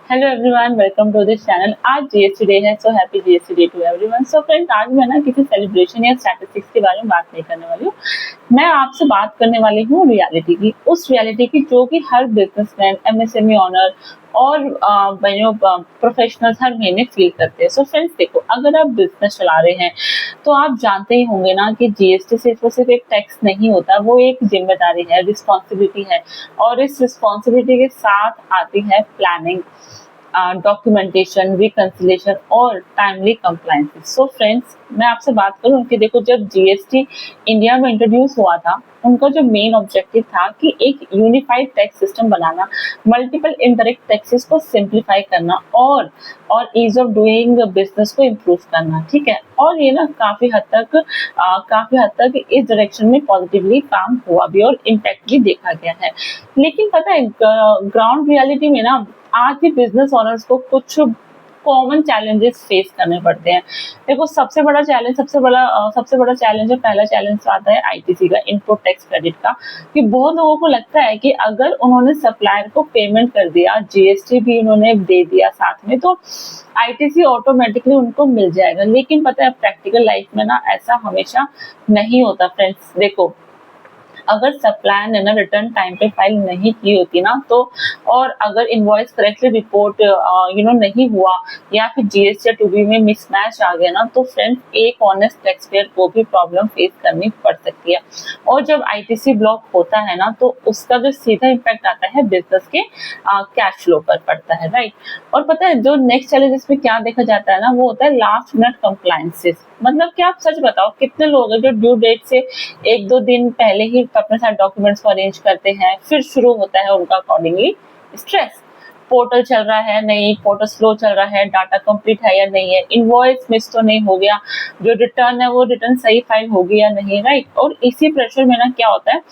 Hello everyone, welcome to this channel. आज GST day है, so happy GST day to everyone. So friends, आज मैं ना किसी सेलिब्रेशन या स्टैटिस्टिक्स के बारे में बात नहीं करने वाली हूँ। मैं आपसे बात करने वाली हूँ रियलिटी की, उस रियलिटी की जो कि हर बिजनेसमैन, एमएसएमई ऑनर और प्रोफेशनल्स हर महीने फील करते हैं। सो फ्रेंड्स देखो, अगर आप बिजनेस चला रहे हैं तो आप जानते ही होंगे ना कि जीएसटी सिर्फ और सिर्फ एक टैक्स नहीं होता, वो एक जिम्मेदारी है, रिस्पॉन्सिबिलिटी है। और इस रिस्पॉन्सिबिलिटी के साथ आती है प्लानिंग, डॉक्यूमेंटेशन, रिकंसिलेशन और टाइमली कंप्लायंस। सो फ्रेंड्स, मैं आपसे बात करूं कि देखो, जब जीएसटी इंडिया में इंट्रोड्यूस हुआ था, उनका जो मेन ऑब्जेक्टिव था कि एक यूनिफाइड टैक्स सिस्टम बनाना, मल्टीपल इनडायरेक्ट टैक्सेस को सिंप्लीफाई करना और ईज ऑफ डूइंग बिजनेस को इम्प्रूव करना। ठीक है, और ये ना काफी हद तक इस डायरेक्शन में पॉजिटिवली काम हुआ भी और इम्पैक्ट भी देखा गया है। लेकिन पता है, ग्राउंड रियलिटी में ना आज भी बिजनेस ओनर्स को कुछ कॉमन चैलेंजेस फेस करने पड़ते हैं। देखो, सबसे बड़ा चैलेंज है, पहला चैलेंज आता है आईटीसी का, इनपुट टैक्स क्रेडिट का। कि बहुत लोगों को लगता है कि अगर उन्होंने सप्लायर को पेमेंट कर दिया, जीएसटी भी उन्होंने दे दिया साथ में, तो आईटीसी ऑटोमेटिकली उनको मिल जाएगा। लेकिन पता है, प्रैक्टिकल लाइफ में ना ऐसा हमेशा नहीं होता फ्रेंड्स। देखो, अगर सप्लायर ने ना रिटर्न टाइम पे फाइल नहीं की होती ना, तो और अगर इनवॉइस करेक्टली रिपोर्ट नहीं हुआ, या फिर जीएसटी या टूबी में मिसमैच आ गया ना, तो फ्रेंड्स एक ऑनेस्ट टैक्स पेयर को भी प्रॉब्लम फेस करनी पड़ सकती है। और जब आईटीसी ब्लॉक होता है ना, तो उसका जो सीधा इम्पैक्ट आता है बिजनेस के कैश फ्लो पर पड़ता है, राइट। और पता है, जो नेक्स्ट चैलेंज इसमें क्या देखा जाता है ना, वो होता है लास्ट मिनट कंप्लायंसेस। मतलब कि आप सच बताओ, कितने लोग हैं जो ड्यू डेट से एक दो दिन पहले ही अपने साथ डॉक्यूमेंट्स को अरेंज करते हैं, फिर शुरू होता है उनका अकॉर्डिंगली स्ट्रेस। पोर्टल चल रहा है नहीं, पोर्टल स्लो चल रहा है, डाटा कंप्लीट है या नहीं है, इनवॉइस मिस तो नहीं हो गया, जो रिटर्न है वो रिटर्न सही फाइल होगी या नहीं, राइट। और इसी प्रेशर में ना क्या होता है,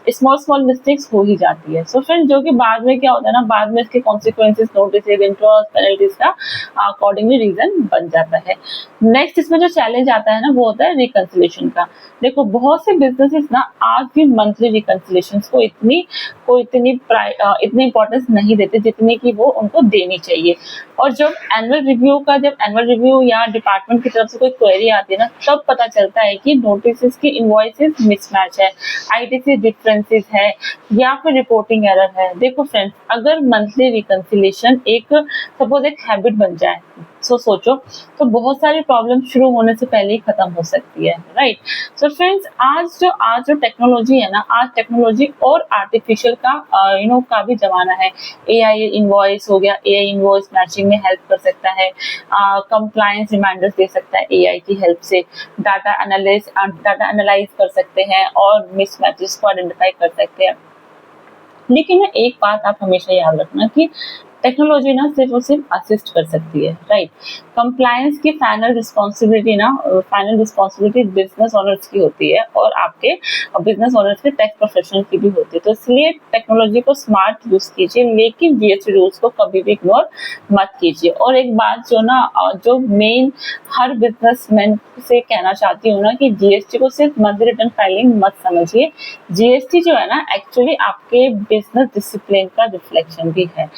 स्मॉल मिस्टेक्स हो ही जाती है। सो फ्रेंड, जो कि बाद में क्या होता है ना, बाद में इसके कॉन्सिक्वेंसेस, नोटिस, इंटरेस्ट, पेनल्टीज का अकॉर्डिंगली रीजन बन जाता है। नेक्स्ट इसमें जो चैलेंज आता है ना, वो होता है रिकंसिलेशन का। देखो, बहुत से बिजनेसेस ना आज भी मंथली रिकंसिलेशन को इतनी इंपॉर्टेंस नहीं देते जितनी कि वो उनको देनी चाहिए। और जब एनुअल रिव्यू या डिपार्टमेंट की तरफ से कोई क्वेरी आती है ना, तब पता चलता है कि नोटिस की इनवॉइसेस मिसमैच है, आईटीसी डिफरेंसेस है, या फिर रिपोर्टिंग एरर है। देखो फ्रेंड्स, अगर मंथली रिकंसिलेशन सपोज एक हैबिट बन जाए, सोचो तो बहुत सारी प्रॉब्लम शुरू होने से पहले ही खत्म हो सकती है, राइट। सो फ्रेंड्स, आज जो टेक्नोलॉजी है ना, आज टेक्नोलॉजी और आर्टिफिशियल का भी जमाना है। एआई इनवॉइस हो गया, एआई इनवॉइस मैचिंग में हेल्प कर सकता है, कंप्लायंस रिमाइंडर्स दे सकता है एआई की हेल्प से, डाटा एनालाइज कर सकते हैं और मिसमैचेस को आइडेंटिफाई कर सकते हैं। लेकिन एक बात आप हमेशा याद रखना कि टेक्नोलॉजी ना सिर्फ और सिर्फ असिस्ट कर सकती है, राइट। कंप्लायंस की फाइनल रिस्पॉन्सिबिलिटी बिजनेस ओनर्स की होती है, और आपके बिजनेस ओनर्स के टैक्स प्रोफेशनल की भी होती है। तो इसलिए टेक्नोलॉजी को स्मार्ट यूज कीजिए, लेकिन जीएसटी रूल्स को कभी भी इग्नोर मत कीजिए। और एक बात जो मेन हर बिजनेसमैन से कहना चाहती हूँ ना, कि जीएसटी को सिर्फ मंथली रिटर्न फाइलिंग मत समझिए। जीएसटी जो है ना, एक्चुअली आपके बिजनेस डिसिप्लिन का रिफ्लेक्शन भी है।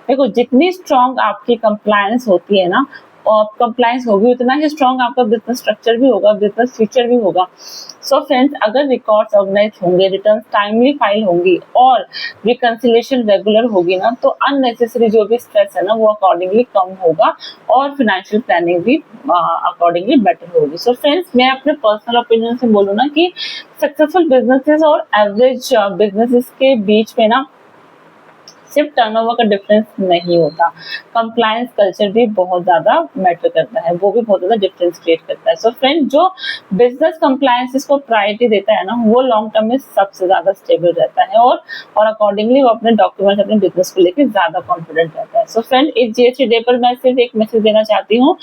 देखो, जितनी स्ट्रॉन्ग आपकी कंप्लायंस होती है ना, और कंप्लायंस होगी, उतना ही स्ट्रॉन्ग आपका बिजनेस स्ट्रक्चर भी होगा, बिजनेस फ्यूचर भी होगा। सो फ्रेंड्स, अगर रिकॉर्ड्स ऑर्गेनाइज होंगे, रिटर्न टाइमली फाइल होंगी और रिकंसिलेशन रेगुलर होगी ना, तो अननेसेसरी जो भी स्ट्रेस है ना, वो अकॉर्डिंगली कम होगा और फाइनेंशियल प्लानिंग भी अकॉर्डिंगली बेटर होगी। सो फ्रेंड्स, मैं अपने पर्सनल ओपिनियन से बोलूँ ना, कि सक्सेसफुल बिजनेसेस और एवरेज बिजनेसेस के बीच में ना सिर्फ टर्नओवर का डिफरेंस नहीं होता, कंप्लायंस कल्चर भी बहुत ज्यादा मैटर करता है, वो भी बहुत ज्यादा डिफरेंस क्रिएट करता है। सो फ्रेंड, जो बिजनेस कंप्लायंस को प्रायोरिटी देता है ना, वो लॉन्ग टर्म में सबसे ज्यादा स्टेबल रहता है, और अकॉर्डिंगली वो अपने डॉक्यूमेंट्स, अपने बिजनेस को लेकर ज्यादा कॉन्फिडेंट रहता है। सो फ्रेंड, इस जीएसटी डे पर मैं सिर्फ एक मैसेज देना चाहती हूँ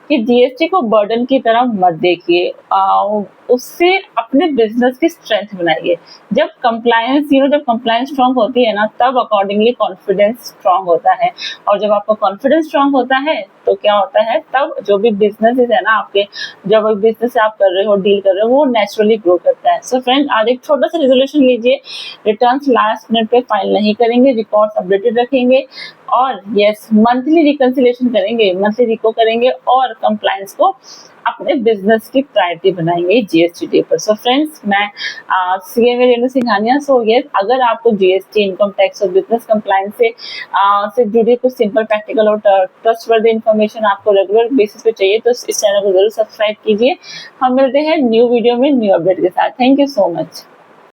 कि जीएसटी को बर्डन की तरह मत देखिए। उससे अपने बिजनेस की स्ट्रेंथ बनाइए। जब कंप्लायंस स्ट्रांग होती है ना, तब अकॉर्डिंगली कॉन्फिडेंस स्ट्रांग होता है, और जब आपका कॉन्फिडेंस स्ट्रांग होता है तो क्या होता है, तब जो भी बिजनेस है ना आपके, जब बिजनेस आप कर रहे हो, डील कर रहे हो, वो नेचुरली ग्रो करता है। सो फ्रेंड, आज एक छोटा सा रेजोल्यूशन लीजिए, रिटर्न्स लास्ट मिनट पे फाइल नहीं करेंगे, रिकॉर्ड्स अपडेटेड रखेंगे, और यस, मंथली रिकंसिलेशन करेंगे, मंथली रिको करेंगे, और कंप्लायंस को अपने बिजनेस की प्रायोरिटी बनाएंगे जीएसटी पर। सो फ्रेंड्स, मैं CMA Renu Singhania. So yes, अगर आपको जीएसटी, इनकम टैक्स और बिजनेस कंप्लायंस से जुड़ी कुछ सिंपल, प्रैक्टिकल और ट्रस्टवर्दी इन्फॉर्मेशन आपको रेगुलर बेसिस पे चाहिए, तो इस चैनल को जरूर सब्सक्राइब कीजिए। हम मिलते हैं न्यू वीडियो में न्यू अपडेट के साथ। Thank you so much.